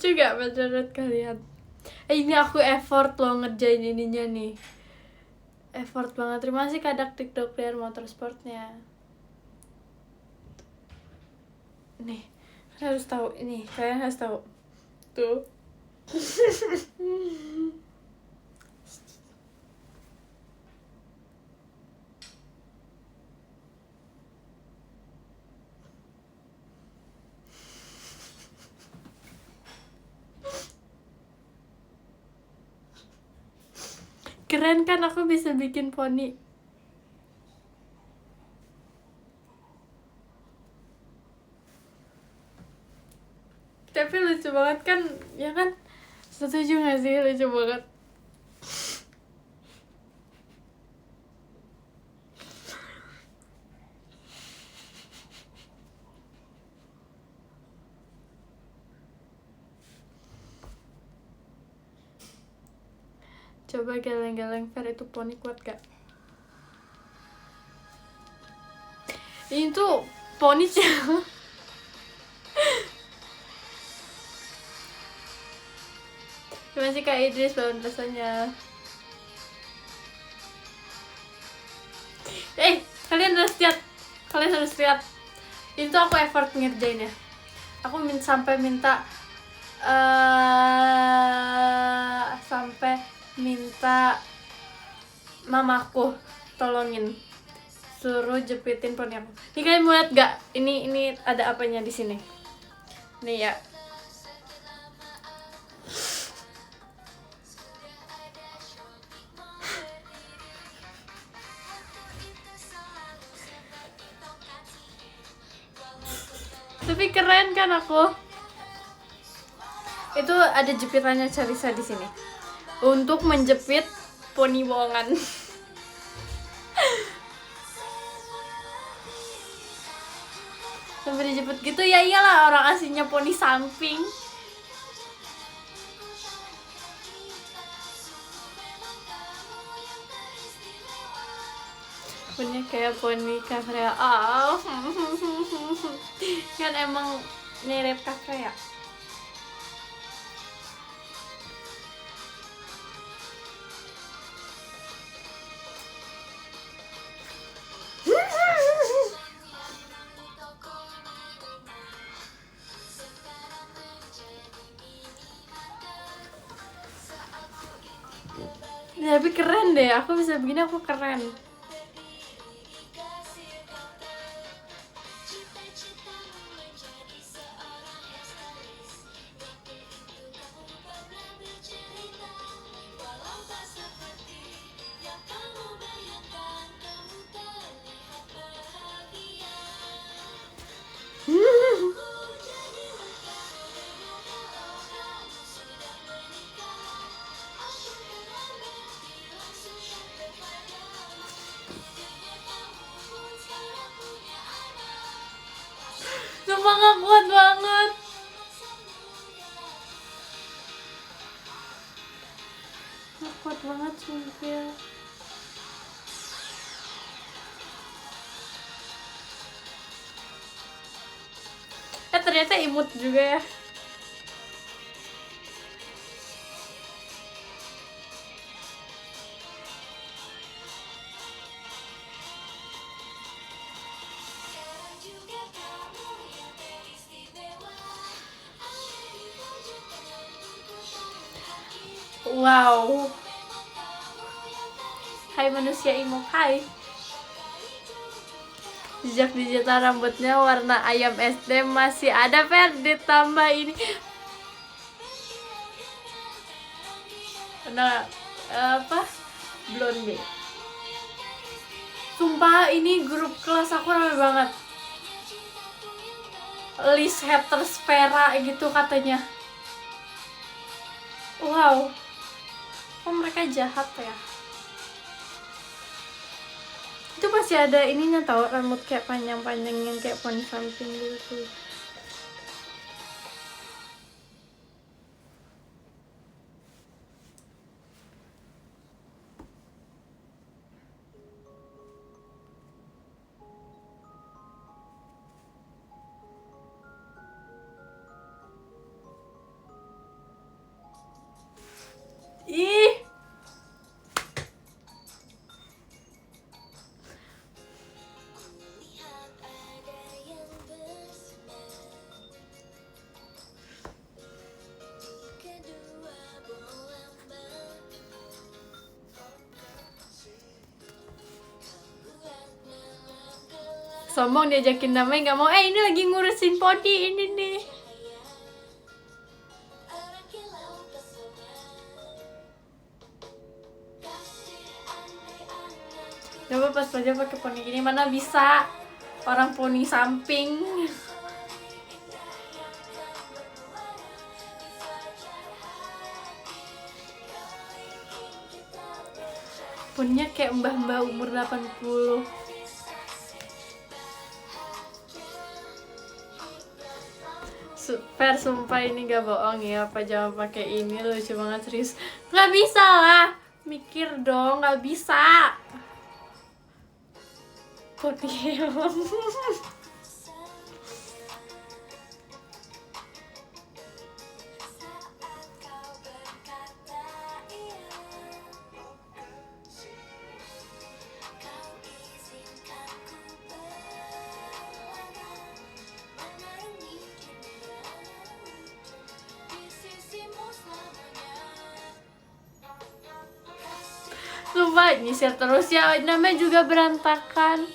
lucu gak menurut kalian? Ini aku effort loh ngerjain ininya nih. Effort banget. Terima kasih Kadak TikTok player motorsportnya. Nih, kalian harus tahu ini. Kalian harus tahu. Tuh. Keren kan aku bisa bikin poni. Tapi lucu banget kan, ya kan? Setuju gak sih? Lucu banget. Coba geleng-geleng Fer, itu poni kuat gak? Ini tuh poni cewek. Terima kasih Kak Idris bangun rasanya. Kalian harus lihat. Kalian harus lihat. Itu aku effort ngerjainnya. Aku sampai minta mamaku tolongin suruh jepitin poni aku. Nih kalian mau lihat gak? Ini ada apanya di sini. Nih ya. Tapi keren kan aku? Itu ada jepitannya Charissa di sini. Untuk menjepit poni bohongan. Sampai dijepit gitu ya, iyalah orang aslinya poni samping. Poninya kayak poni Kafrea. Kan emang mirip Kafrea. Tapi keren deh, aku bisa begini, aku keren. Sumpah gak kuat banget. Gak kuat banget sumpah. Ternyata imut juga ya. Wow. Hai manusia imut, hai. Jejak digital rambutnya warna ayam SD masih ada, Fer, ditambah ini. Nah, blonde. Sumpah ini grup kelas aku ramai banget. List haters Vera gitu katanya. Wow. Kok mereka jahat ya? Itu masih ada ininya tau, rambut kayak panjang-panjang yang kayak poni samping gitu. Sombong diajakin damai nggak mau. Ini lagi ngurusin podi ini nih. Coba pas belajar pakai poni gini, mana bisa orang poni samping. Poninya kayak mbah-mbah umur 80. Super, sumpah ini gak bohong ya, pajama pakai ini lucu banget, serius. Nggak bisa lah, mikir dong, nggak bisa. Poni Sumpah nyisir terus ya, namanya juga berantakan.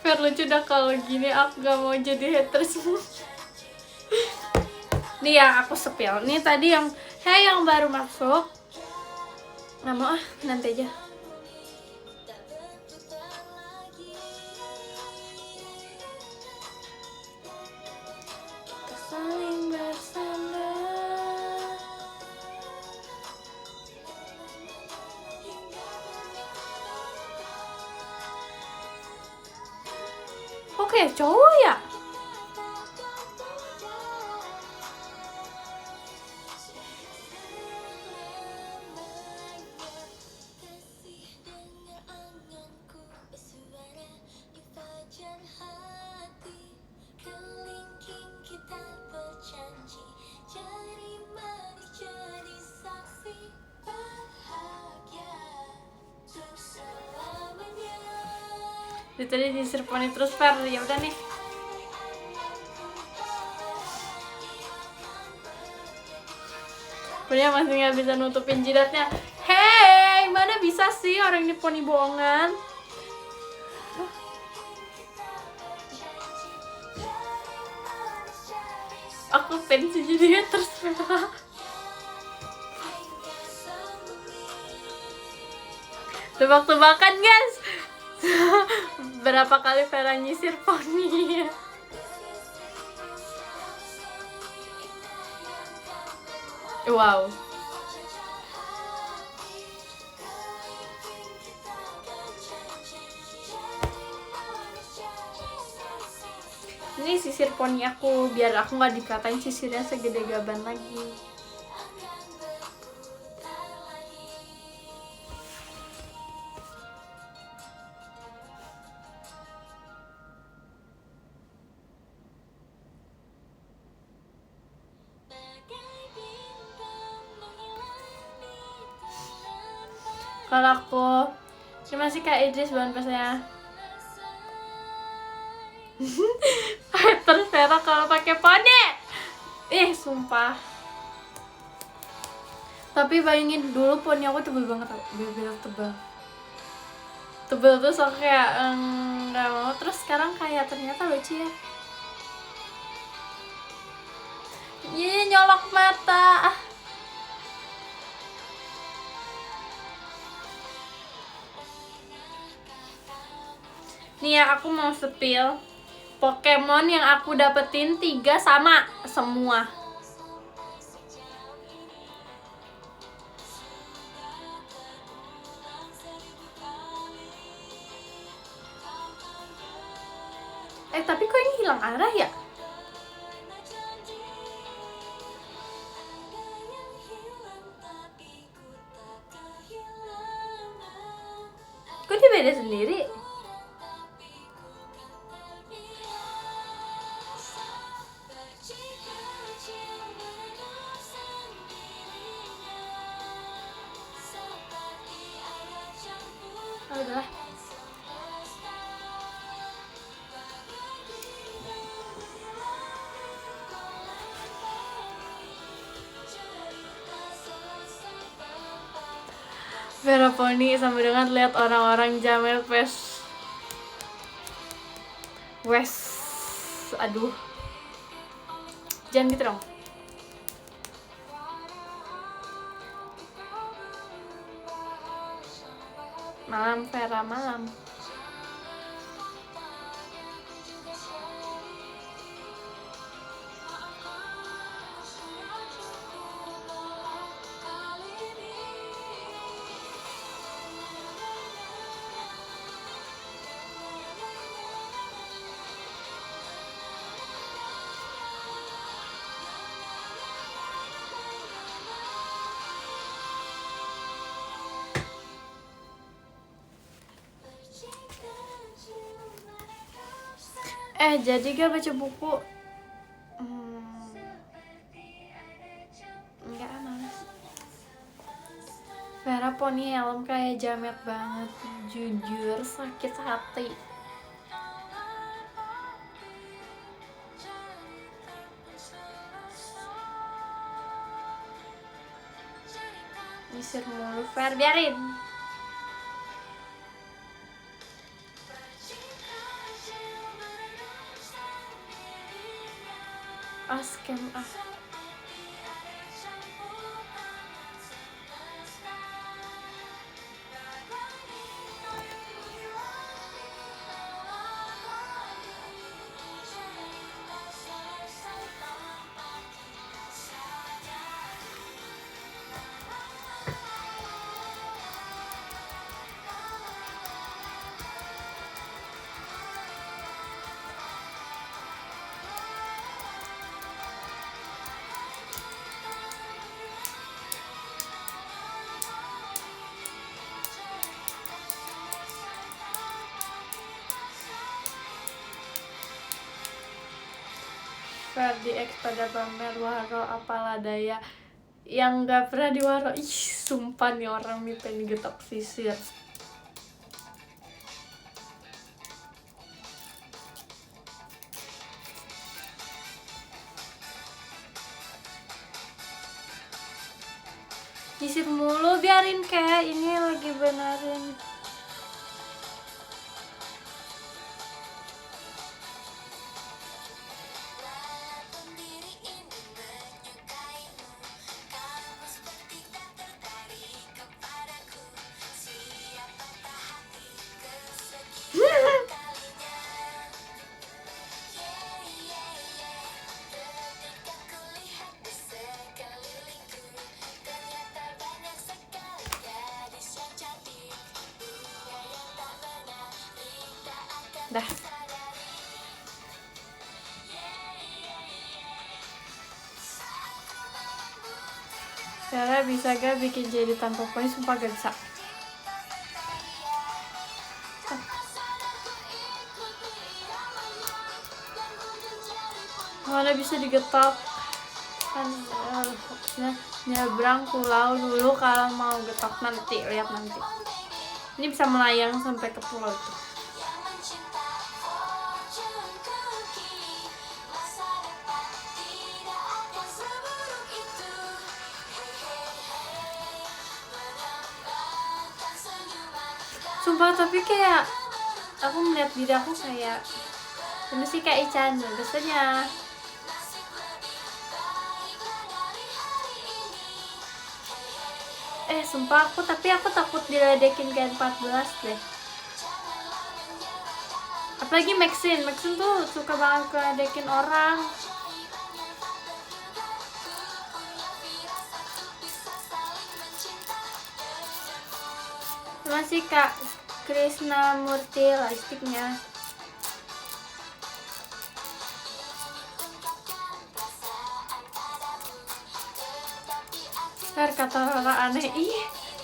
Fer lucu dah kalau gini, aku gak mau jadi haters. Nih ya aku sepil. Nih tadi yang yang baru masuk. Nggak mau nanti aja. Kita saling bersama. Oke, cowok ya? Tadi disir poni terus Fer, ya udah nih. Punya masih nggak bisa nutupin jidatnya. Hey, mana bisa sih orang ini poni bohongan? Aku pensi jadi terserah. Tebak-tebakan guys. Berapa kali Vera nyisir poni? Wow. Ini sisir poni aku, biar aku nggak dikatain sisirnya segede gaban lagi. Kalau aku ini masih kayak Idris bahan pasnya. Terus Vera kalau pakai poni. Sumpah. Tapi bayangin dulu poni aku tebel banget, bener-bener tebel. Tebel tuh so kayak nggak mau. Terus sekarang kayak ternyata lucu ya. Nyolok mata. Nih ya, aku mau spill Pokemon yang aku dapetin 3 sama semua. Tapi kok ini hilang arah ya? Kok dia beda sendiri? Udahlah. Vera Pony sama dengan lihat orang-orang jamet Wes. Aduh. Jangan gitu dong. Malam Vera, malam. Jadi gak baca buku? Enggak, males. Vera Pony helm kayak jamet banget. Jujur sakit hati. Misir mulu, Ver, biarin. Scam ah. Ferdi X pada pamer waro apalah daya yang gak pernah diwaro. Ih, sumpah nih orang nih pengen digetok sisir. Sisir mulu, biarin kayak ini lagi benerin. Dah. Cara bisa gak bikin jadi tanpa poin? Sumpah gak bisa. Mana bisa digetok kan, nyebrang pulau dulu kalau mau getok. Nanti lihat nanti. Ini bisa melayang sampai ke pulau itu. Sumpah, tapi kayak aku melihat diri aku kayak ini sih kayak Ichan biasanya. Sumpah aku takut diledekin kayak 14 deh. Apalagi Maxine tuh suka banget ngeledekin orang. Masih Kak Krisnamurti lightsticknya. Kata Rara aneh.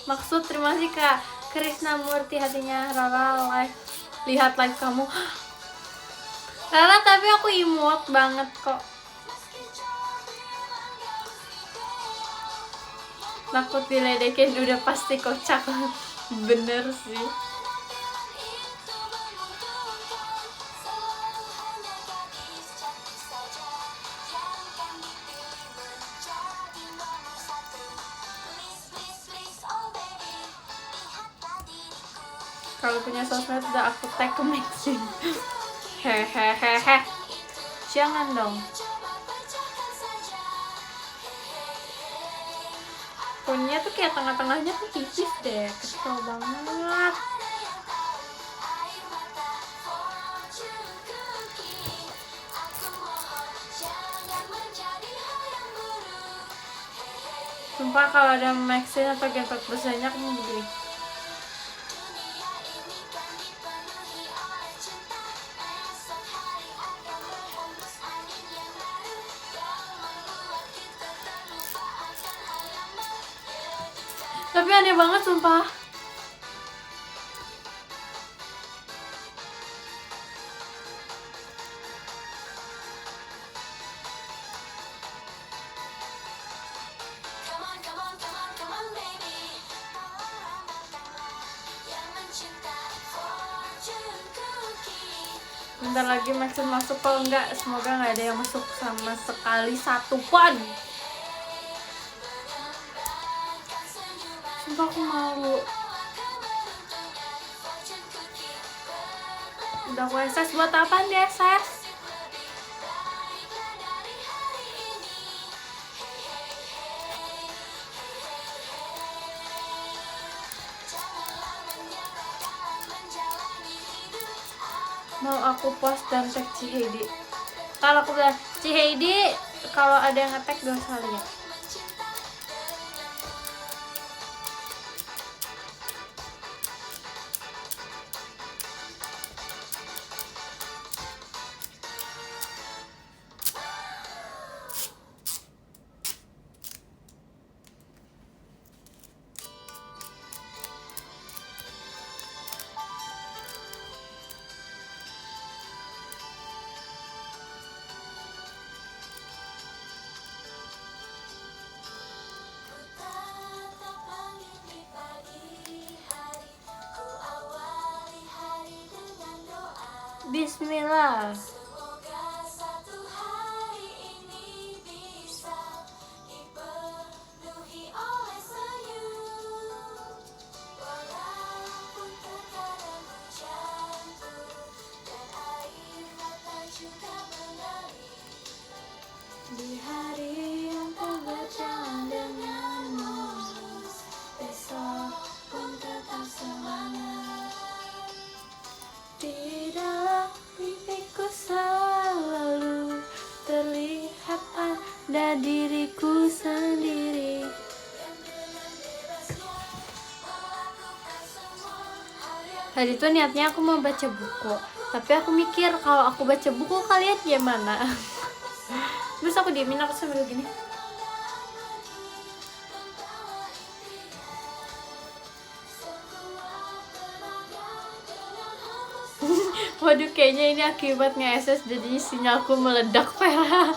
Maksud terima kasih Kak Krisnamurti hatinya Rara lihat live kamu. Rara, tapi aku imut banget kok. Takut diledekin udah pasti kocak. Bener sih. Kalau punya sosmed udah aku tag ke Maxim. Hehehehe. Jangan dong. Punya tuh kayak tengah-tengahnya tuh tipis deh. Kesel banget. Sumpah kalau ada Maxin atau Gen 14 banyak nih begini. Tapi aneh banget sumpah. Bentar lagi Maxin masuk, kalau enggak semoga nggak ada yang masuk sama sekali satu pun. Sumpah aku malu. Udah aku SS, buat apaan di SS? Mau aku post dan tag Ciheidi. Kalau aku bilang Ciheidi, kalau ada yang nge-tag gak usah lihat. Bismillah. Di hari yang tak berjalan denganmu, besok pun tetap semangat. Di dalam mimpiku selalu terlihat ada diriku sendiri. Tadi tuh niatnya aku mau baca buku, tapi aku mikir kalau aku baca buku kalian gimana? Terus aku diemin, aku sambil gini. Waduh, kayaknya ini akibat nge-SS jadi sinyalku meledak parah.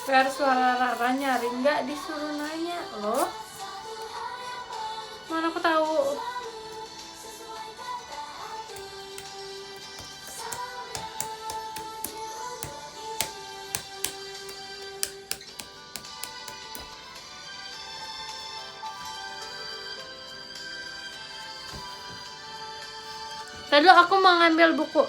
Fer, suara Rara nyaring nggak, disuruh nanya loh. Mana aku tahu. Tadi aku mau ngambil buku.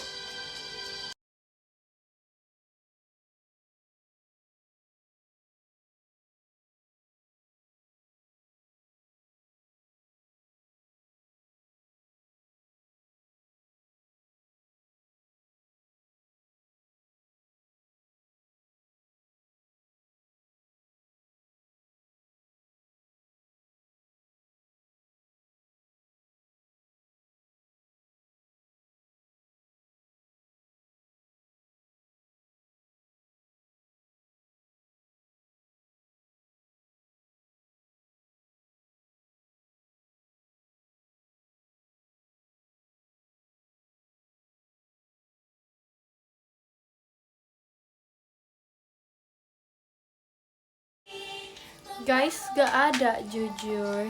Guys, gak ada jujur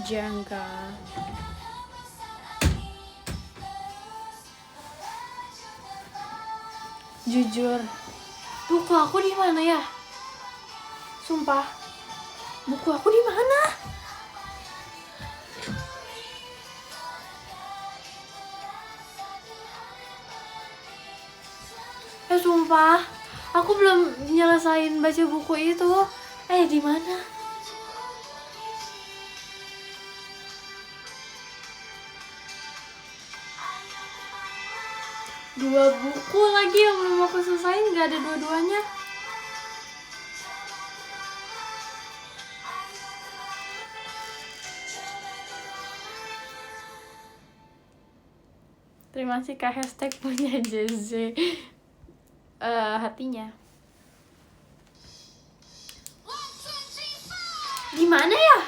janggal. Jujur Buku aku di mana ya? Sumpah. Buku aku di mana? Sumpah, aku belum nyelesain baca buku itu. Di mana? Dua buku lagi yang belum aku selesain, nggak ada dua-duanya. Terima kasih Kak hashtag punya JZ hatinya. Gimana ya?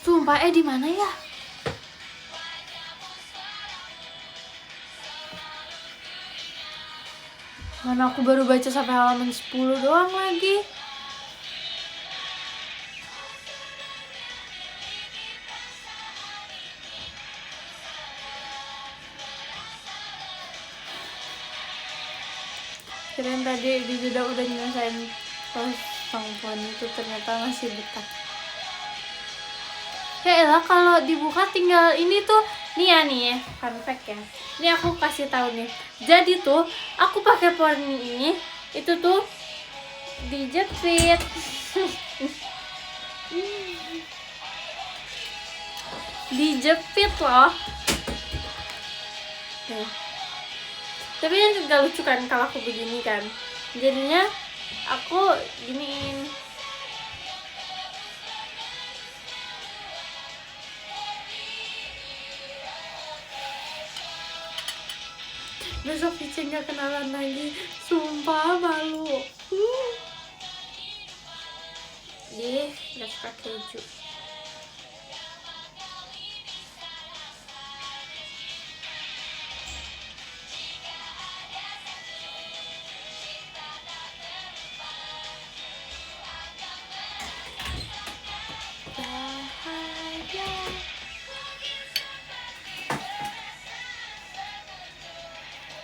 Sumpah, di mana ya? Mana aku baru baca sampai halaman 10 doang lagi. Kirain tadi di jeda udah nyelesain pas perempuan itu, ternyata masih betah. Ya elah, kalau dibuka tinggal ini tuh nih ya, fun fact ya. Ini aku kasih tahu nih. Jadi tuh aku pakai pohon ini itu tuh dijepit. Dijepit loh. Tapi kan gak lucu kan kalau aku begini kan. Jadinya aku giniin. Besok Vici gak kenalan lagi. Sumpah malu. Gak suka keju.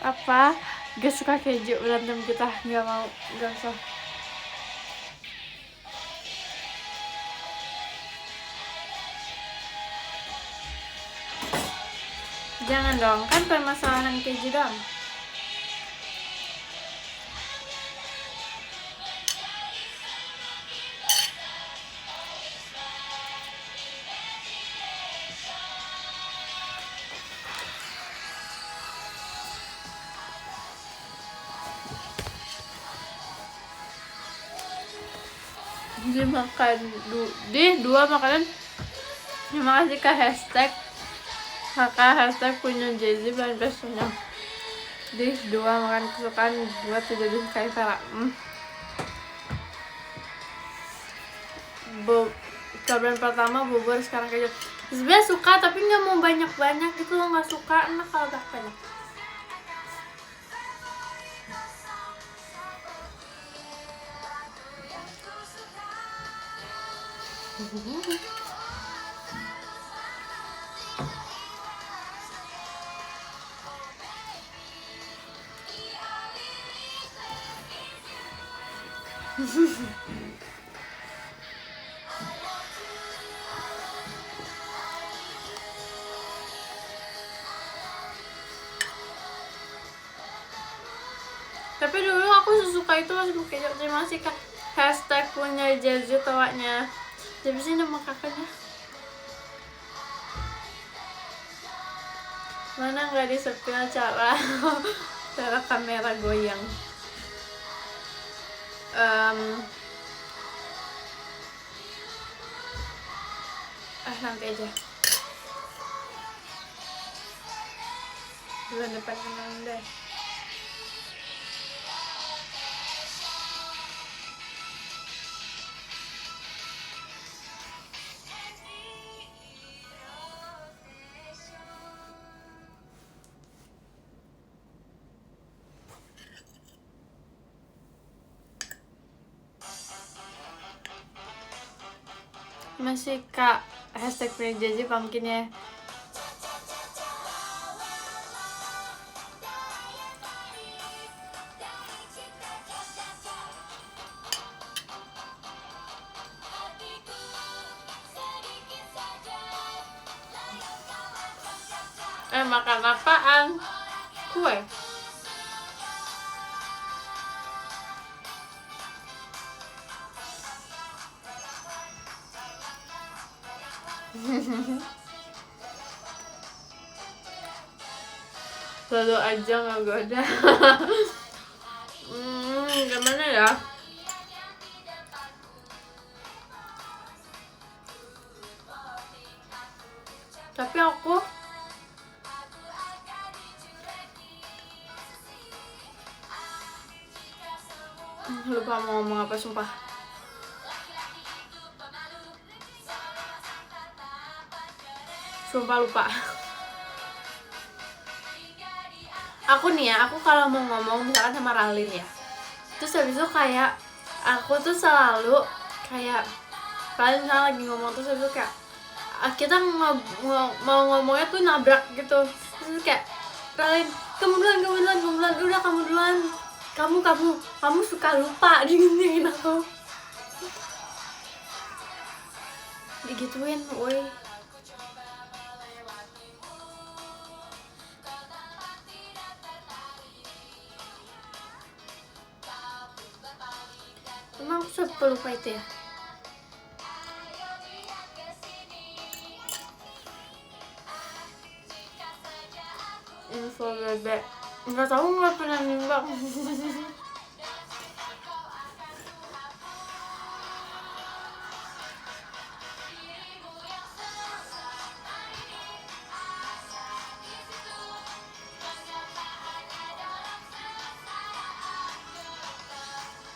Apa? Gak suka keju, berantem kita. Gak mau, gak usah. Jangan dong, kan permasalahan keju dong. Dimakan dua makanan. Terima kasih Kak hashtag punya Jay-Z dan besoknya. Dua makan kesukaan buat tidak disukai Vera. Kabar pertama bubur, sekarang keju. Sebenarnya suka tapi nggak mau banyak gitu loh, nggak suka enak kalau banyak. Tapi dulu aku sesuka itu masih pakai keju. Terima kasih Kak hashtag punya Jay-Z tawanya. Jadi sih nama kakaknya. Mana nggak disepil cara kamera goyang. Nanti aja. Bulan depan kenal deh. Masih kak hashtag #PJJ pumpkin ya. Makan apaan? Kue? Lalu aja nggak goda. Gimana ya? Tapi aku lupa mau ngomong apa, sumpah. Sumpah lupa. Aku nih ya, aku kalau mau ngomong misalkan sama Ralin ya, terus habis itu kayak aku tuh selalu kayak Ralin misalnya lagi ngomong, terus habis itu kayak kita mau ngomongnya tuh nabrak gitu. Terus kayak Ralin, kamu duluan, udah kamu duluan, kamu suka lupa digituin aku, digituin, woi. Emang aku lupa itu ya? Info bebek nggak tahu, nggak pernah nimbang.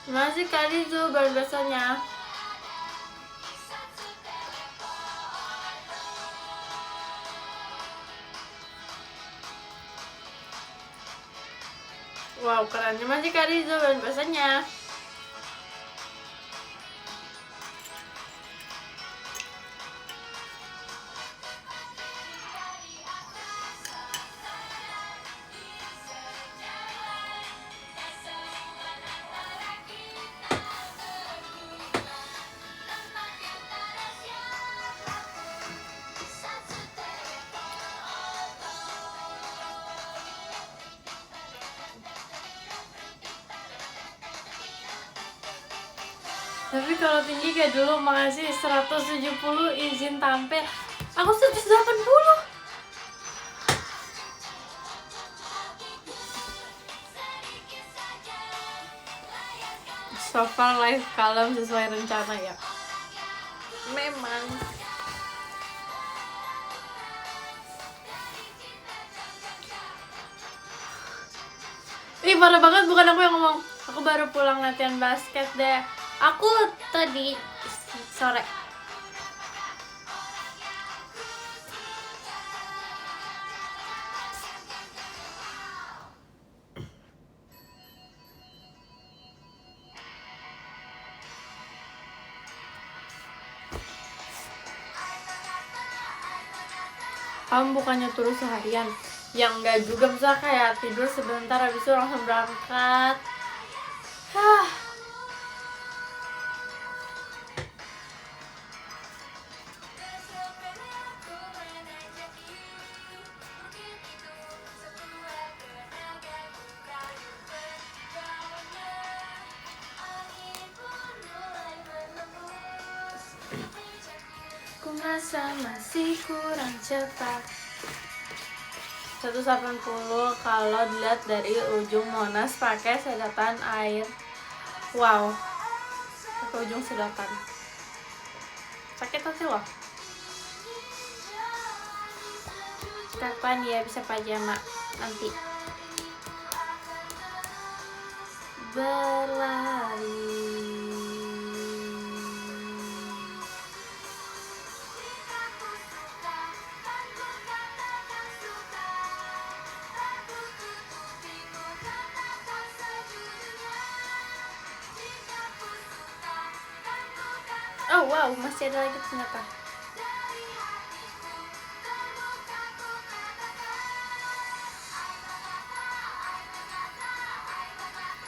Masih kali tuh baru biasanya. Wow, keren. Masih kali tuh baru biasanya. Tapi kalau tinggi kayak dulu, makasih 170 izin tampil. Aku 180. So far life kalem sesuai rencana ya. Memang. Ih, parah banget, bukan aku yang ngomong. Aku baru pulang latihan basket deh. Aku tadi sore. Kamu bukannya turun seharian? Yang enggak juga, misalnya kayak tidur sebentar habis itu langsung berangkat. Ku merasa masih kurang cepat. 180 kalau dilihat dari ujung Monas pakai sedotan air. Wow, pakai ujung sedotan. Sakit hati loh. kapan ya bisa pajama nanti. Berlari. Oh wow, masih ada lagi ternyata.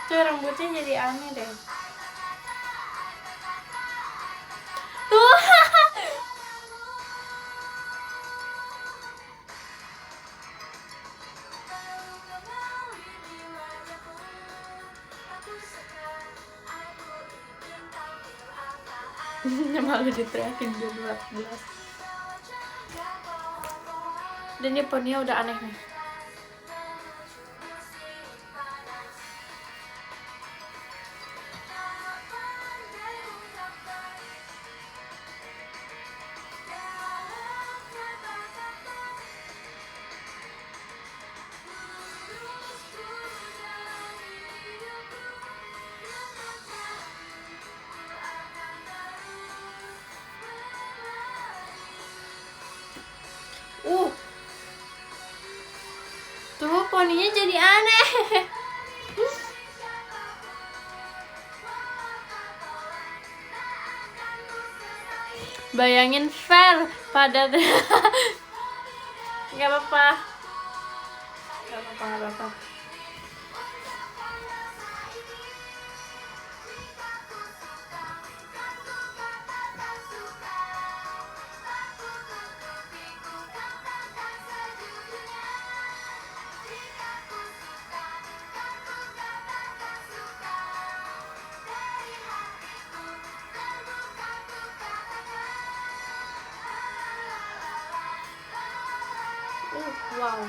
Tuh rambutnya jadi aneh deh. Tuh. Malu diteriakin jam 12. Dan ini poninya udah aneh nih. Tuh poninya jadi aneh. Bayangin fair pada nggak apa-apa. Wow.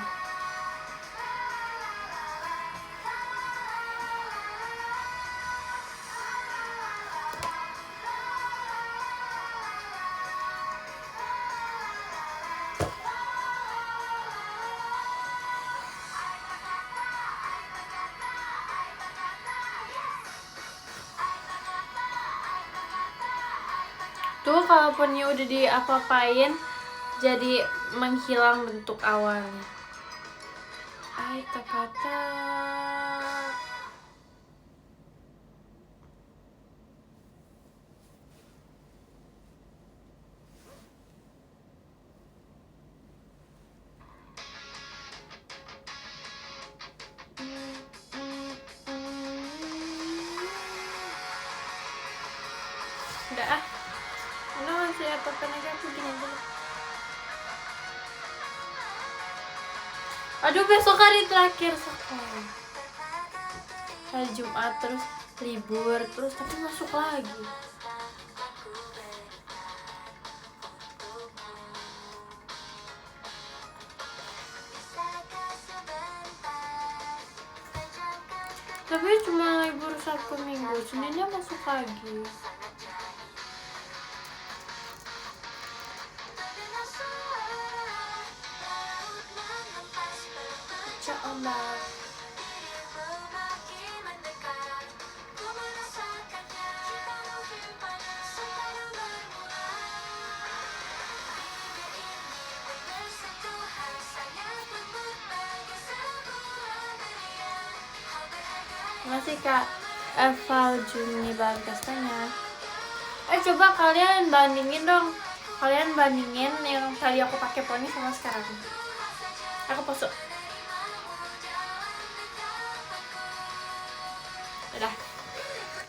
Tuh kalau poninya udah diapa-apain jadi menghilang bentuk awalnya. Kata-kata. Udah ah. Udah masih apa-apa aja aku gini dulu. Aduh besok hari terakhir sekolah. Hari Jumat terus libur terus tapi masuk lagi. Tapi cuma libur Sabtu Minggu, Seninnya masuk lagi. Allah. Masih Kak Eval Juni Bagastanya. Coba kalian bandingin dong. Kalian bandingin yang tadi aku pakai poni sama sekarang. Aku pose. Udah.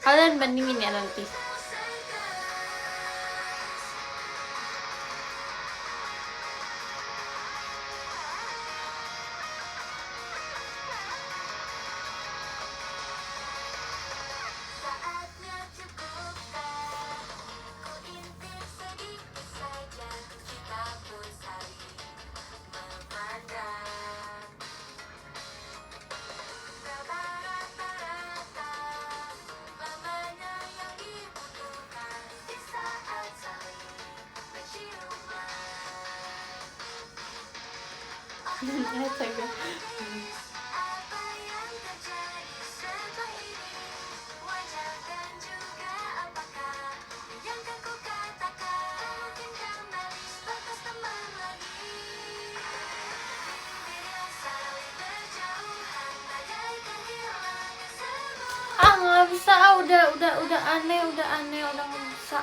Kalian bandingin ya nanti. Astaga. Nggak bisa, udah aneh, udah nggak bisa.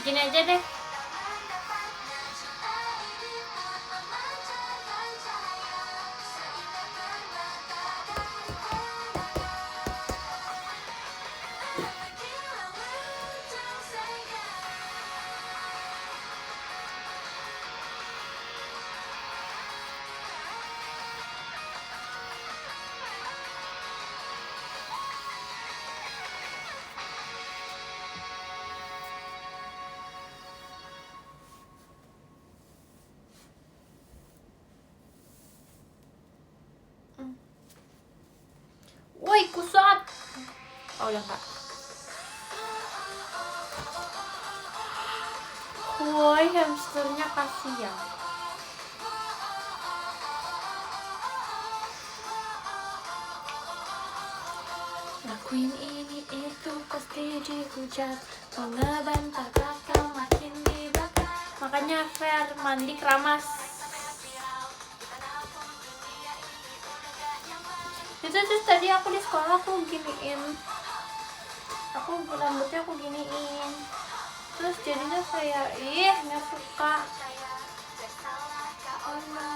Gini aja deh. Woi, kusut. Oh, udah enggak. Woi, hamsternya kasihan. Lakuin ini itu pasti dihujat, mau ngebantah kakak makin dibakar. Makanya fair mandi keramas. Itu terus tadi aku di sekolah aku giniin, aku rambutnya aku giniin, terus jadinya kayak nggak suka. Oh no.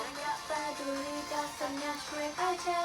Nggak peduli dasarnya cuek aja.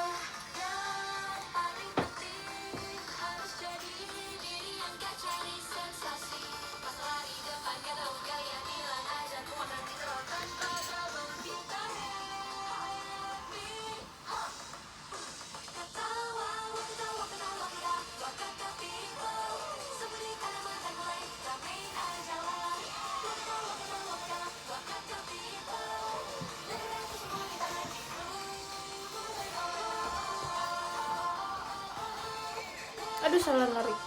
Aduh, salah narik.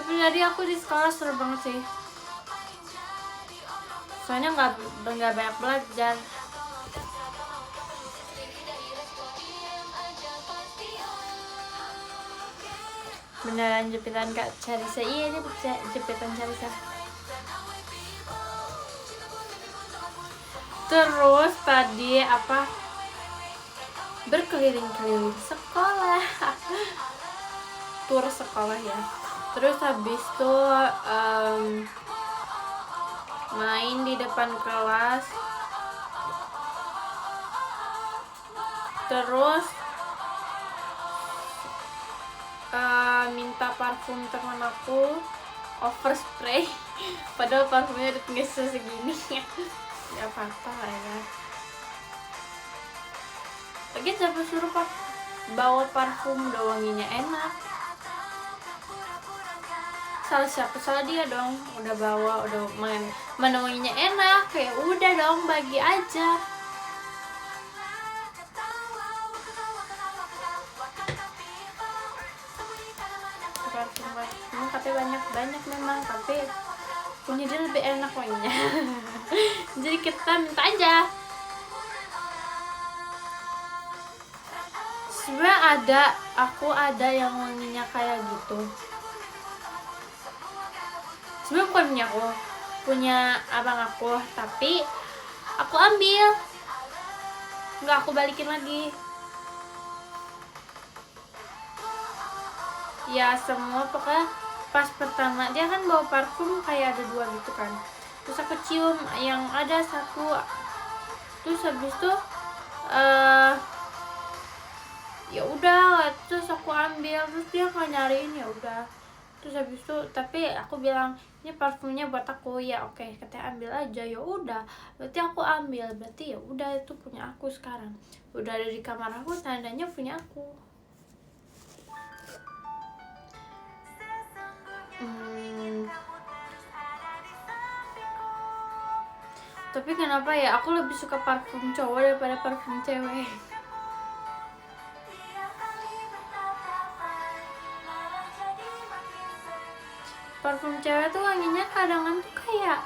Tapi tadi aku di sekolah seru banget sih. Soalnya nggak banyak belajar. Beneran jepitan Kak Carisa. Iya, ini jepitan Carisa. Terus tadi apa, berkeliling-keliling sekolah. Tur sekolah ya. Terus habis itu main di depan kelas. Terus minta parfum teman aku, overspray. Padahal parfumnya udah tinggal segini. Ya apa-apa lah ya. Lagi siapa suruh bawa parfum, udah wanginya enak. Salah siapa? Salah dia dong. Udah bawa, udah mana wanginya enak, kayak udah dong bagi aja. Parfum katanya banyak memang, tapi punya dia lebih enak wanginya. Jadi kita minta aja. sebenarnya aku ada yang wanginya kayak gitu. Sebenarnya bukan punya aku, punya abang aku, tapi aku ambil, nggak aku balikin lagi. Ya semua pokoknya pas pertama dia kan bawa parfum kayak ada 2 gitu kan, terus aku cium yang ada 1, terus habis itu ya udah, terus aku ambil, terus dia nggak nyariin, ya udah. Terus habis itu tapi aku bilang ini parfumnya buat aku, ya oke, katanya ambil aja. Ya udah, berarti aku ambil, berarti ya udah itu punya aku sekarang, udah ada di kamar aku, tandanya punya aku. Tapi kenapa ya aku lebih suka parfum cowok daripada parfum cewek. Parfum cewek tuh wanginya kadang tuh kayak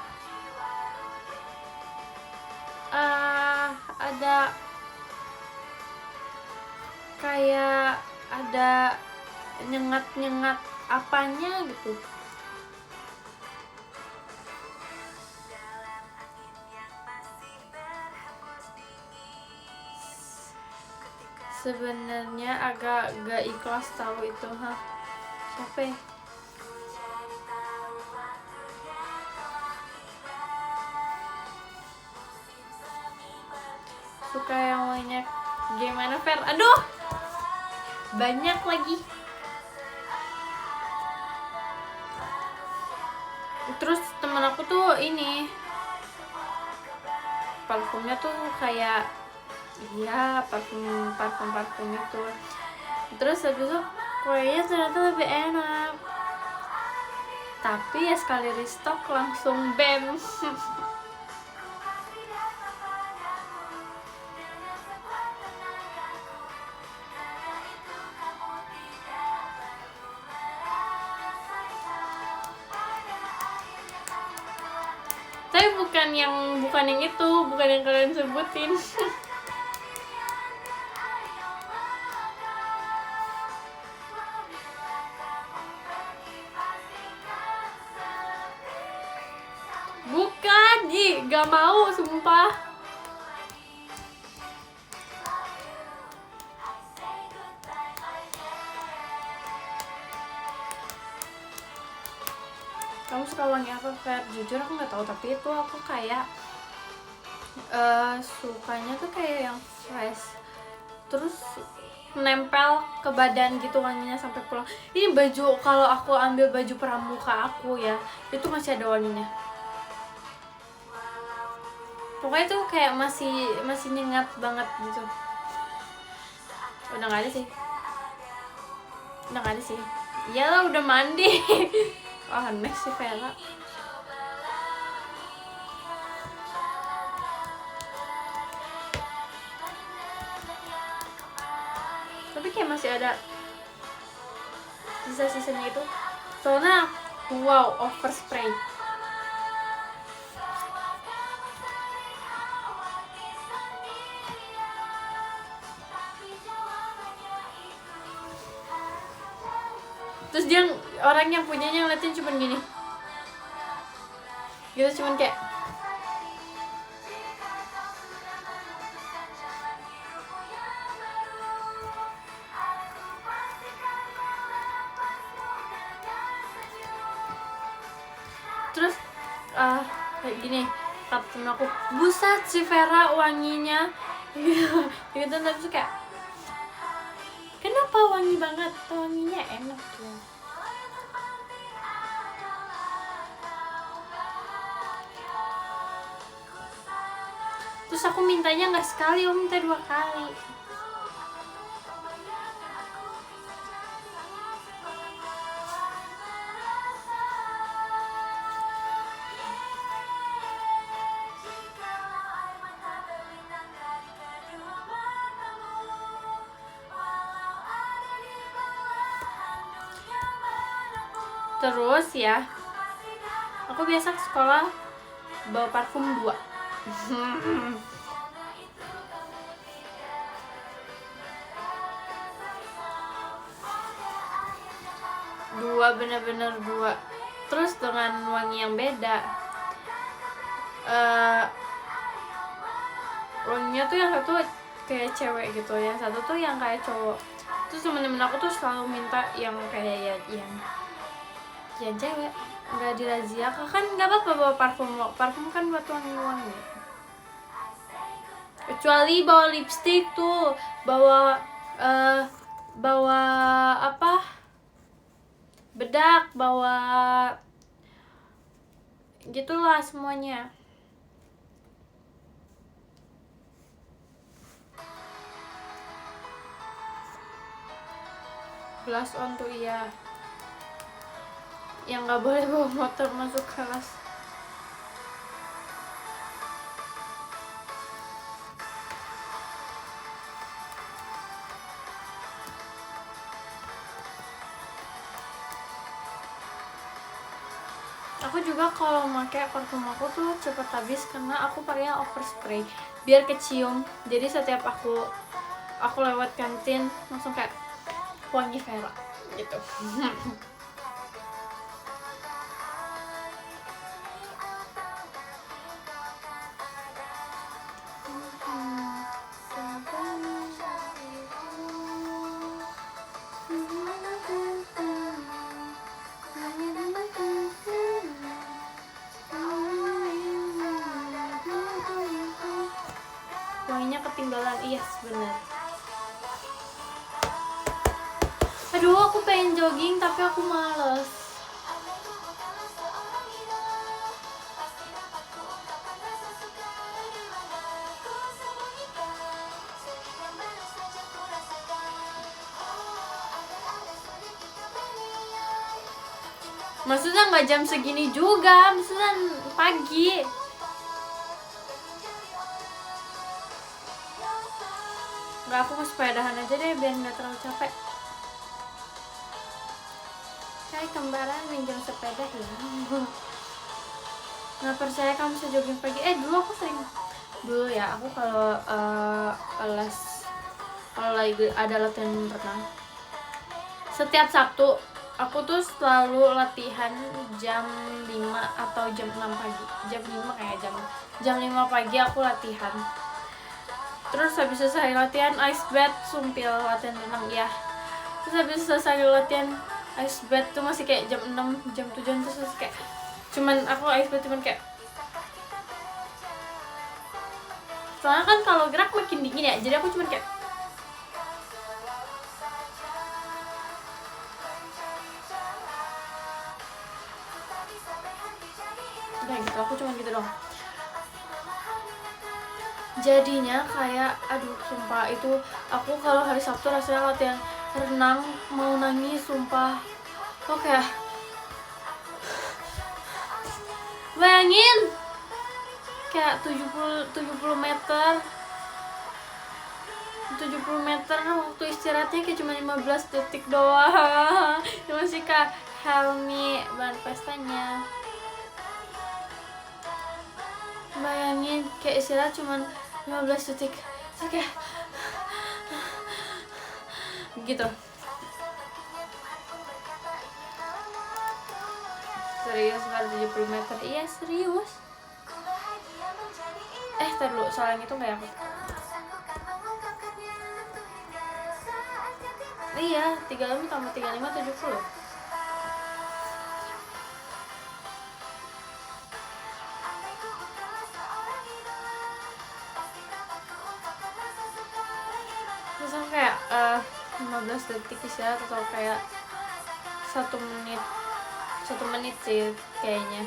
ada kayak ada nyengat-nyengat apanya gitu. Sebenarnya agak gak ikhlas tahu itu, siapa ya? Suka yang wanginya gimana, Fer? Aduh, banyak lagi. Terus temen aku tuh ini parfumnya tuh kayak parfum itu. Terus habis itu kayaknya ternyata lebih enak, tapi ya sekali restock langsung bam. Tapi bukan yang itu, bukan yang kalian sebutin. Bukan, gak mau sumpah. Kamu suka wangi apa, Fer? Jujur aku nggak tahu, tapi itu aku kayak sukanya tuh kayak yang fresh, terus nempel ke badan gitu wanginya sampai pulang. Ini baju, kalau aku ambil baju pramuka aku ya, itu masih ada wanginya. Pokoknya tuh kayak masih nyengat banget gitu. Udah nggak ada sih. Iyalah udah mandi. Aneh sih Vera. Tapi kayak masih ada sisa-sisanya itu. Soalnya wow, overspray. Terus dia, orang yang punyanya ngeliatin cuman gini gitu, cuman kayak terus kayak gini, kata temen aku, buset si Vera wanginya gitu. Terus kayak kenapa wangi banget, wanginya enak tuh. Terus aku mintanya nggak sekali, aku minta 2 kali. Terus ya, aku biasa ke sekolah bawa parfum 2. dua, bener-bener dua, terus dengan wangi yang beda. Wanginya tuh yang satu kayak cewek gitu, yang satu tuh yang kayak cowok. Terus temen-temen aku tuh selalu minta yang kayak yang cewek. Nggak dirazia kan nggak apa-apa bawa parfum kan buat wangi-wangi. Kecuali bawa lipstick tuh, bawa bawa apa, bedak, bawa gitulah semuanya. Blush on tuh iya, yang nggak boleh bawa motor masuk kelas. Aku juga kalau pakai parfum aku tuh cepet habis karena aku pakainya overspray biar kecium. Jadi setiap aku lewat kantin langsung kayak wangi Vera gitu. Wanginya ketinggalan, iya yes, bener. Aduh, aku pengen jogging tapi aku males. Maksudnya nggak jam segini juga, maksudnya pagi. Nggak, aku mau sepedahan aja deh biar nggak terlalu capek. Kayak kembaran minjem sepeda ya. Nggak percaya kamu bisa jogging pagi. Dulu aku sering, dulu ya aku kalau lagi ada latihan renang, setiap Sabtu aku tuh selalu latihan jam 5 atau jam 6 pagi. Jam 5 kayak jam 5 pagi aku latihan. Terus habis selesai latihan ice bath, sumpil latihan renang ya. Terus habis selesai latihan ice bath tuh masih kayak jam 6, jam 7 terus masih kayak cuman aku ice bath cuman kayak, soalnya kan kalau gerak makin dingin ya, jadi aku cuman kayak udah gitu, aku cuman gitu dong. Jadinya kayak aduh sumpah itu aku kalau hari Sabtu rasanya latihan renang mau nangis sumpah. Kok kayak bayangin kayak 70 meter 70 meter waktu istirahatnya kayak cuma 15 detik doang. Masih kak Helmi bahan pestanya. Bayangin kayak istirahat cuma 15 detik. Terus kayak gitu. Serius baru 70 meter. Iya serius. Ntar dulu, soalnya itu gak aku. Iya, 35 tambah 35 70. Terus kayak 15 detik istirahat atau kayak 1 menit sih kayaknya.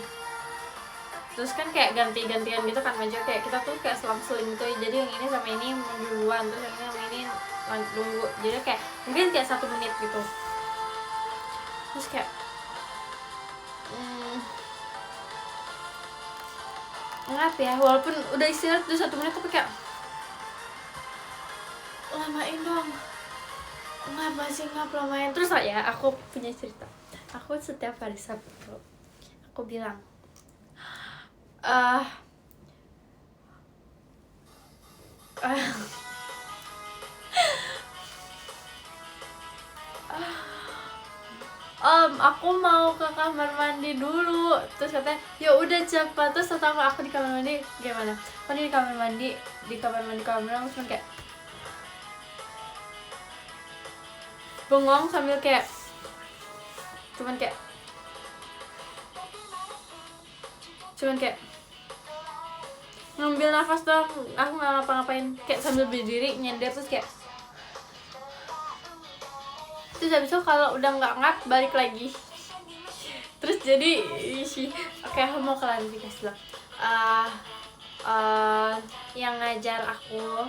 Terus kan kayak ganti-gantian gitu kan baju, kayak kita tuh kayak selang-seling gitu, jadi yang ini sama ini duluan, terus yang ini sama ini nunggu, jadi kayak mungkin kayak 1 menit gitu. Terus kayak ngap ya, walaupun udah istirahat udah 1 menit tapi kayak lamain dong, ngap masih ngap lamain. Terus ya aku punya cerita, aku setiap hari Sabtu aku bilang aku mau ke kamar mandi dulu. Terus katanya ya udah cepat. Terus setelah aku di kamar mandi, gimana aku di kamar mandi aku cuma kayak bengong sambil kayak cuman kayak ngambil nafas doang, aku nggak ngapa-ngapain, kayak sambil berdiri nyender. Terus habis itu kalau udah nggak ngap balik lagi. Terus jadi oke, aku mau klarifikasi dulu. Yang ngajar aku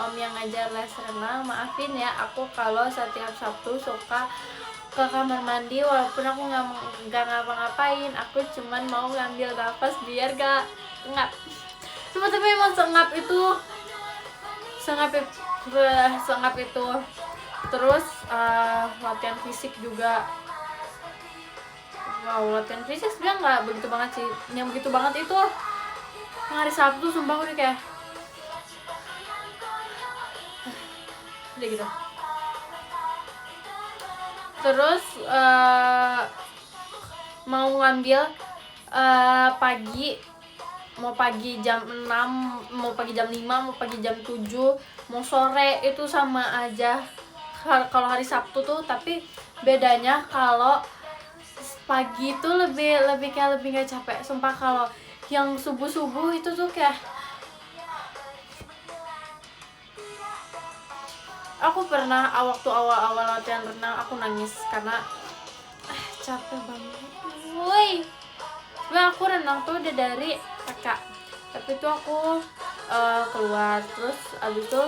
om yang ngajar les renang, maafin ya aku kalau setiap Sabtu suka ke kamar mandi walaupun aku nggak ngapa-ngapain. Aku cuman mau ngambil nafas biar gak ngap. Tapi emang sengap itu. Terus latihan fisik juga. Wow, latihan fisik sebenarnya nggak begitu banget sih. Yang begitu banget itu hari Sabtu, sumpah aku udah kayak udah gitu. Terus mau ngambil mau pagi jam 6, mau pagi jam 5, mau pagi jam 7, mau sore, itu sama aja kalau hari Sabtu tuh. Tapi bedanya kalau pagi itu lebih nggak capek, sumpah. Kalau yang subuh itu tuh kayak aku pernah waktu awal latihan renang aku nangis karena capek banget. Woi, aku renang tuh udah dari TK, tapi tuh aku keluar, terus abis itu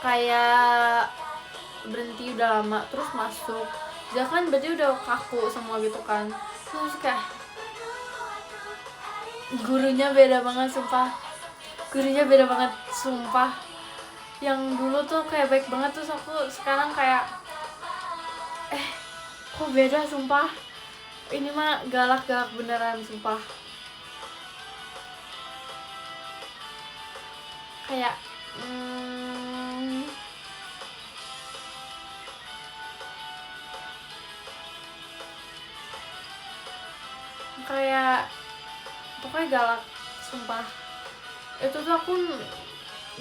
kayak berhenti udah lama, terus masuk. Ya kan berarti udah kaku semua gitu kan. Terus kayak gurunya beda banget, sumpah. Yang dulu tuh kayak baik banget, terus aku sekarang kayak kok beda, sumpah. Ini mah galak beneran, sumpah. Kayak pokoknya galak, sumpah. Itu tuh aku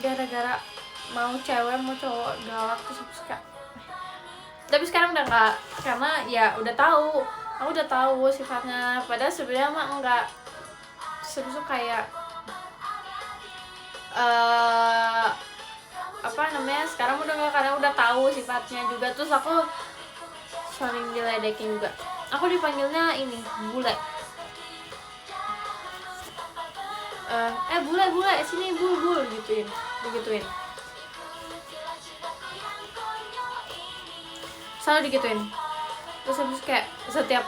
gara-gara mau cewek mau cowok galak, terus aku suka. Tapi sekarang udah enggak, karena ya aku udah tahu sifatnya. Padahal sebenarnya mah enggak. Sebesar kayak sekarang udah enggak, karena udah tahu sifatnya juga. Terus aku sering diledekin juga. Aku dipanggilnya ini bule. Bule sini, bul digituin. Selalu digituin. Terus habis kayak setiap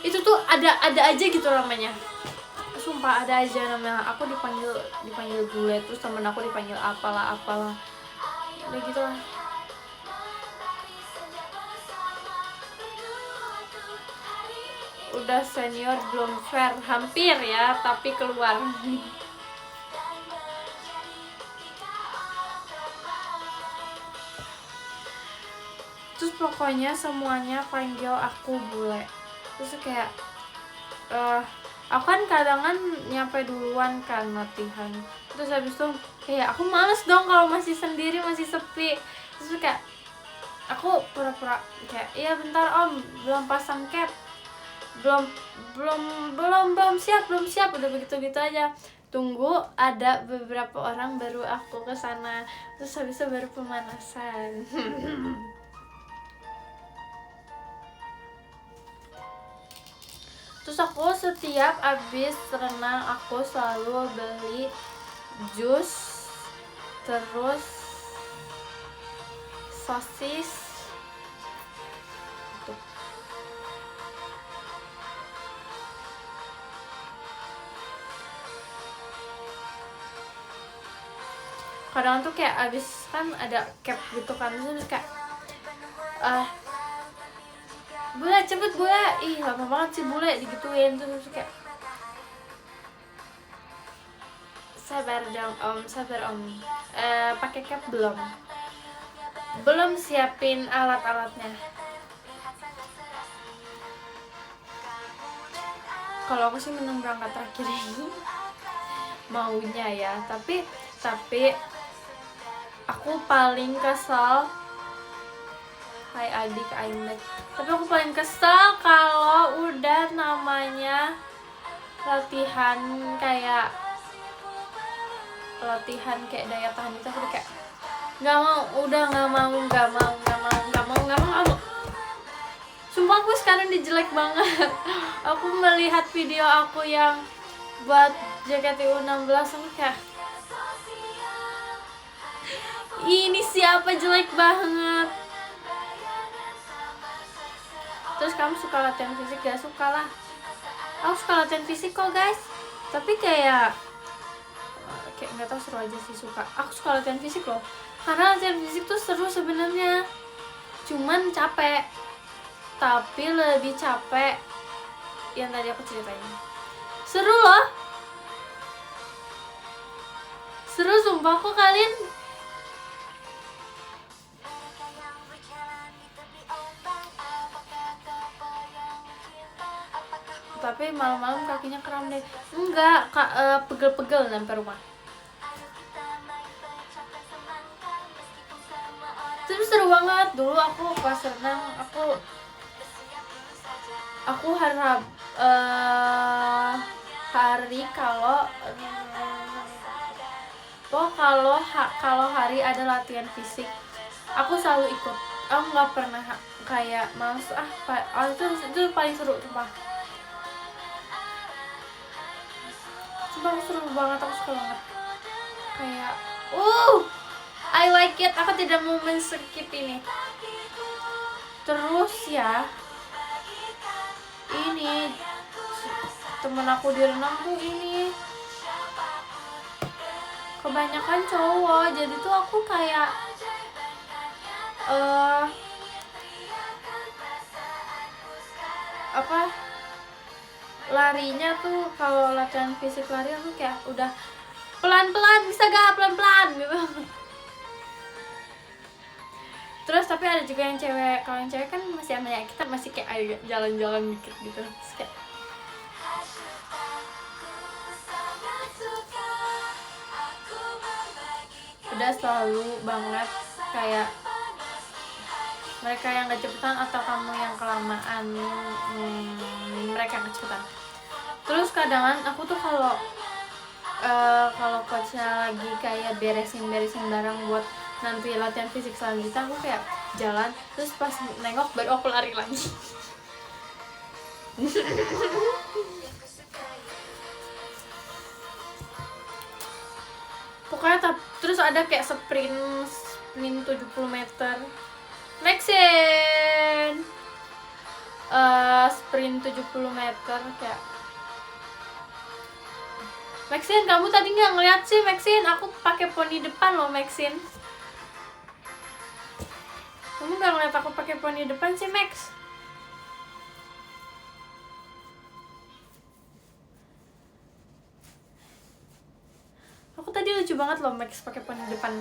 itu tuh ada aja gitu namanya. Sumpah ada aja namanya. Aku dipanggil bule, terus temen aku dipanggil apalah. Udah gitu lah. Udah senior belum fair, hampir ya, tapi keluar. Terus pokoknya semuanya panggil aku bule. Terus kayak aku kan kadang nyampe duluan kan latihan. Terus habis itu kayak aku males dong kalau masih sendiri, masih sepi. Terus kayak aku pura-pura kayak iya bentar om, belum pasang cap, belum siap, udah begitu aja. Tunggu ada beberapa orang baru aku kesana. Terus habis itu baru pemanasan. Terus aku setiap abis renang aku selalu beli jus, terus sosis. Kadang tuh kayak abis kan ada cap gitu kan, terus kayak bule cepet bule, ih lama banget sih bule digituin. Terus kayak sabar om, pakai cap belum? belum siapin alat-alatnya. Kalau aku sih menang berangkat terakhir ini maunya ya, tapi aku paling kesel. Hai adik Aimet. Tapi aku paling kesel kalau udah namanya latihan kayak daya tahan itu, aku kayak nggak mau. Sumpah aku sekarang jelek banget. Aku melihat video aku yang buat JKT-U16, aku kayak ini siapa, jelek banget. Terus kamu suka latihan fisik? Gak suka lah. Aku suka latihan fisik kok guys, tapi kayak nggak tahu, seru aja sih, suka. Aku suka latihan fisik loh, karena latihan fisik tuh seru sebenarnya, cuman capek. Tapi lebih capek yang tadi aku ceritain. Seru loh, seru sumpah kok kalian. Tapi malam-malam kakinya kram deh. Enggak, pegel-pegel sampai rumah. Terus seru banget. Dulu aku pas renang, aku harap kalau hari ada latihan fisik, aku selalu ikut. Aku nggak pernah kayak males itu paling seru sumpah. Sumpah seru banget, aku suka banget. Kayak I like it. Aku tidak mau men-skip ini. Terus ya, ini temen aku di renang tuh ini kebanyakan cowok, jadi tuh aku kayak larinya tuh, kalau latihan fisik lari aku kayak udah pelan-pelan, bisa gak pelan-pelan gitu. Terus tapi ada juga yang cewek. Kalau yang cewek kan masih aman ya, kita masih kayak ayo jalan-jalan dikit gitu. Terus kayak udah selalu banget kayak mereka yang kecepatan atau kamu yang kelamaan. Mereka yang kecepatan. Terus kadang aku tuh kalau coachnya lagi kayak beresin barang buat nanti latihan fisik selanjutnya, aku kayak jalan, terus pas nengok baru aku lari lagi. Pokoknya terus ada kayak sprint 70 meter. Maxine sprint 70 meter kayak Maxine, kamu tadi nggak ngeliat sih Maxine, aku pakai poni depan loh Maxine. Kamu nggak ngeliat aku pakai poni depan sih Max? Aku tadi lucu banget loh Max pakai poni depan.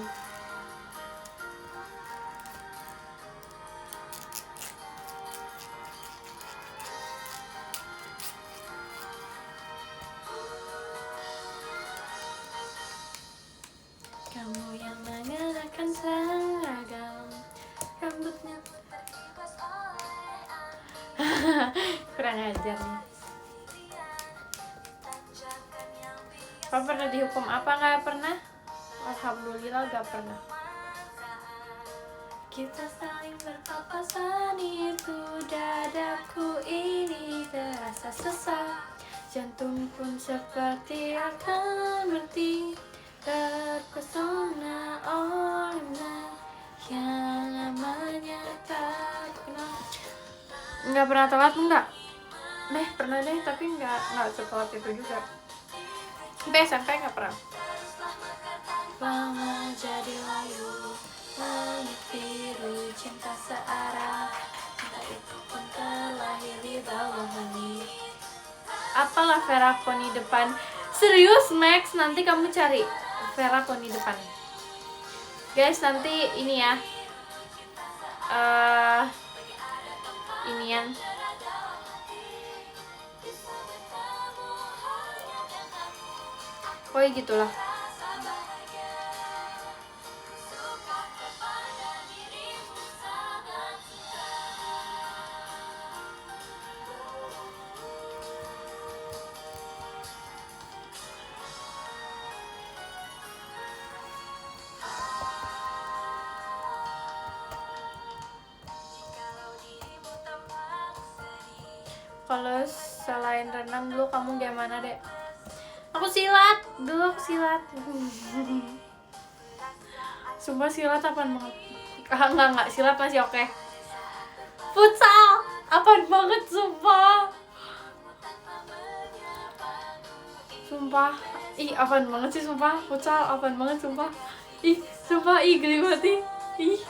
Kamu yang mengenakan seragam, rambutnya kurang ajar nih. Kamu pernah dihukum apa? Nggak pernah. Alhamdulillah gak pernah. Kita saling berpapasan, itu dadaku ini terasa sesak, jantung pun seperti akan berhenti, terpesona olehnya yang namanya tak kenal. Nggak pernah telat enggak? Pernah deh, tapi nggak setelat itu juga. Sampai SMP nggak pernah. Lama jadi layu, langit biru, cinta searah, cinta itu pun terlahir di bawah langit. Apalah Vera poni depan? Serius Max, nanti kamu cari Vera poni depan. Guys, nanti ini ya, inian. Oh ya gitulah. Kalau selain renang dulu kamu gimana, Dek? Aku silat, dulu aku silat. Sumpah silat apaan banget. Enggak, silat masih oke. Futsal, apaan banget sumpah. Sumpah, ih apaan banget sih sumpah. Futsal apaan banget sumpah. Ih, sumpah, ih geli banget ih.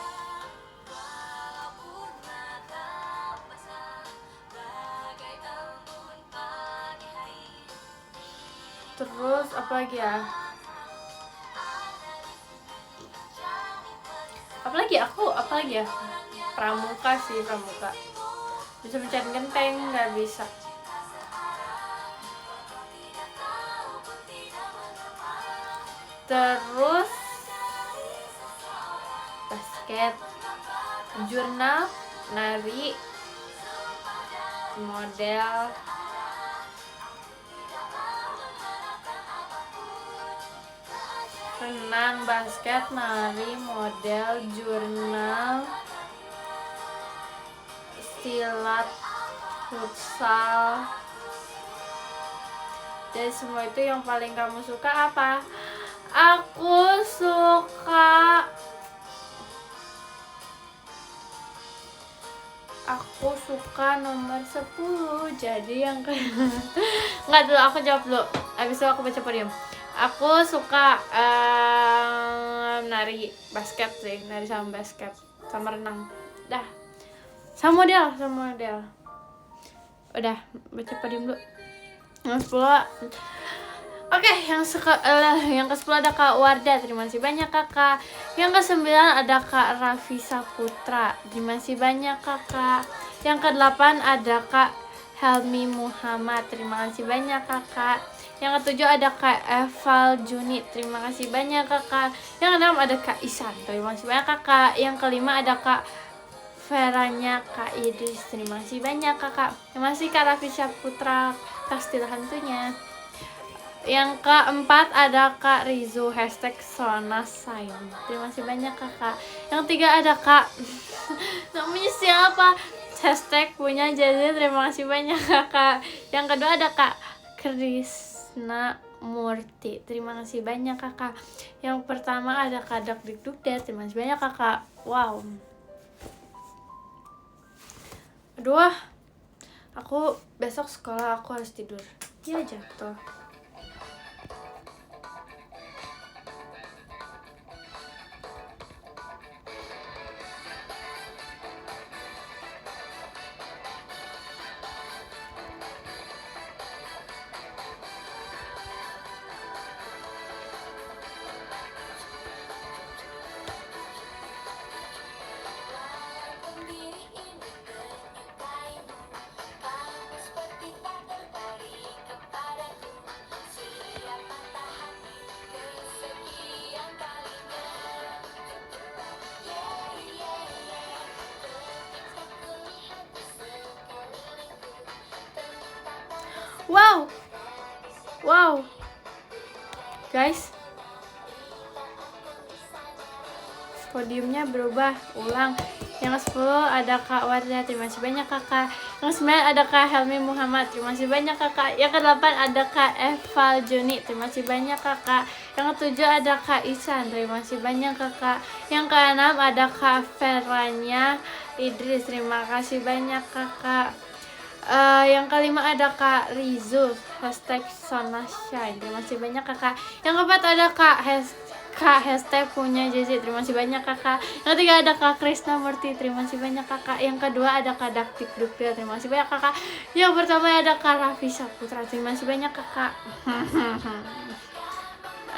Terus apa lagi ya? Apalagi ya? Pramuka sih, pramuka. Bisa mencari genteng, nggak bisa. Terus basket, jurnal, nari, model, renang, basket, nari, model, jurnal, silat, futsal. Dan semua itu yang paling kamu suka apa? Aku suka nomor 10. Jadi yang nggak dulu, aku jawab dulu. Abis itu aku baca podium. Aku suka nari, basket sih, nari sama basket, sama renang. Dah. Sama model. Udah, baca podium dulu. Yang 10. Oke, yang ke-10 ada Kak Wardah, terima kasih banyak Kakak. Yang ke-9 ada Kak Raffi Saputra, terima kasih banyak Kakak. Yang ke-8 ada Kak Helmi Muhammad, terima kasih banyak Kakak. Yang ke-7 ada Kak Eval Juni, terima kasih banyak Kakak. Yang ke-6 ada Kak Isan, terima kasih banyak Kakak. Yang ke-5 ada Kak Veranya Kak Idris, terima kasih banyak Kakak. Terima kasih Kak Raffi Saputra, Kastil Hantunya. Yang ke-4 ada Kak Rizu, #Sonasain, terima kasih banyak Kakak. Yang ke-3 ada Kak namanya siapa, #punya jadi, terima kasih banyak Kakak. Yang kedua ada Kak Krisna Murti, terima kasih banyak Kakak. Yang pertama ada Kak Dakdikdukdet, terima kasih banyak Kakak. Wow, aduh, aku besok sekolah, aku harus tidur. Ya jatuh. Wow, guys, podiumnya berubah ulang. Yang ke-10 ada Kak Wardah, terima kasih banyak Kakak. Yang ke-9 ada Kak Helmi Muhammad, terima kasih banyak Kakak. Yang ke-8 ada Kak Eval Juni, terima kasih banyak Kakak. Yang ke-7 ada Kak Isan, terima kasih banyak Kakak. Yang ke-6 ada Kak Veranya Idris, terima kasih banyak Kakak. Yang ke-5 ada Kak Rizu, #Sonashine, terima kasih banyak Kakak. Yang ke-4 ada Kak punya JJ, terima kasih banyak Kakak. Yang ke-3 ada Kak Krisna Murti, terima kasih banyak Kakak. Yang kedua ada Kak Dakdikdukdet, terima kasih banyak Kakak. Yang pertama ada Kak Raffi Saputra, terima kasih banyak Kakak.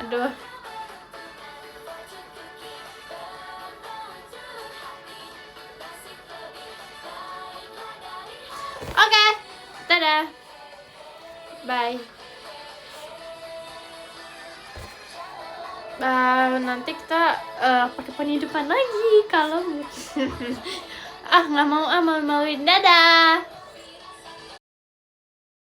Aduh, Oke, dadah. Bye. Nanti kita pakai penidupan lagi kalau nggak mau malu-maluin. Dadah.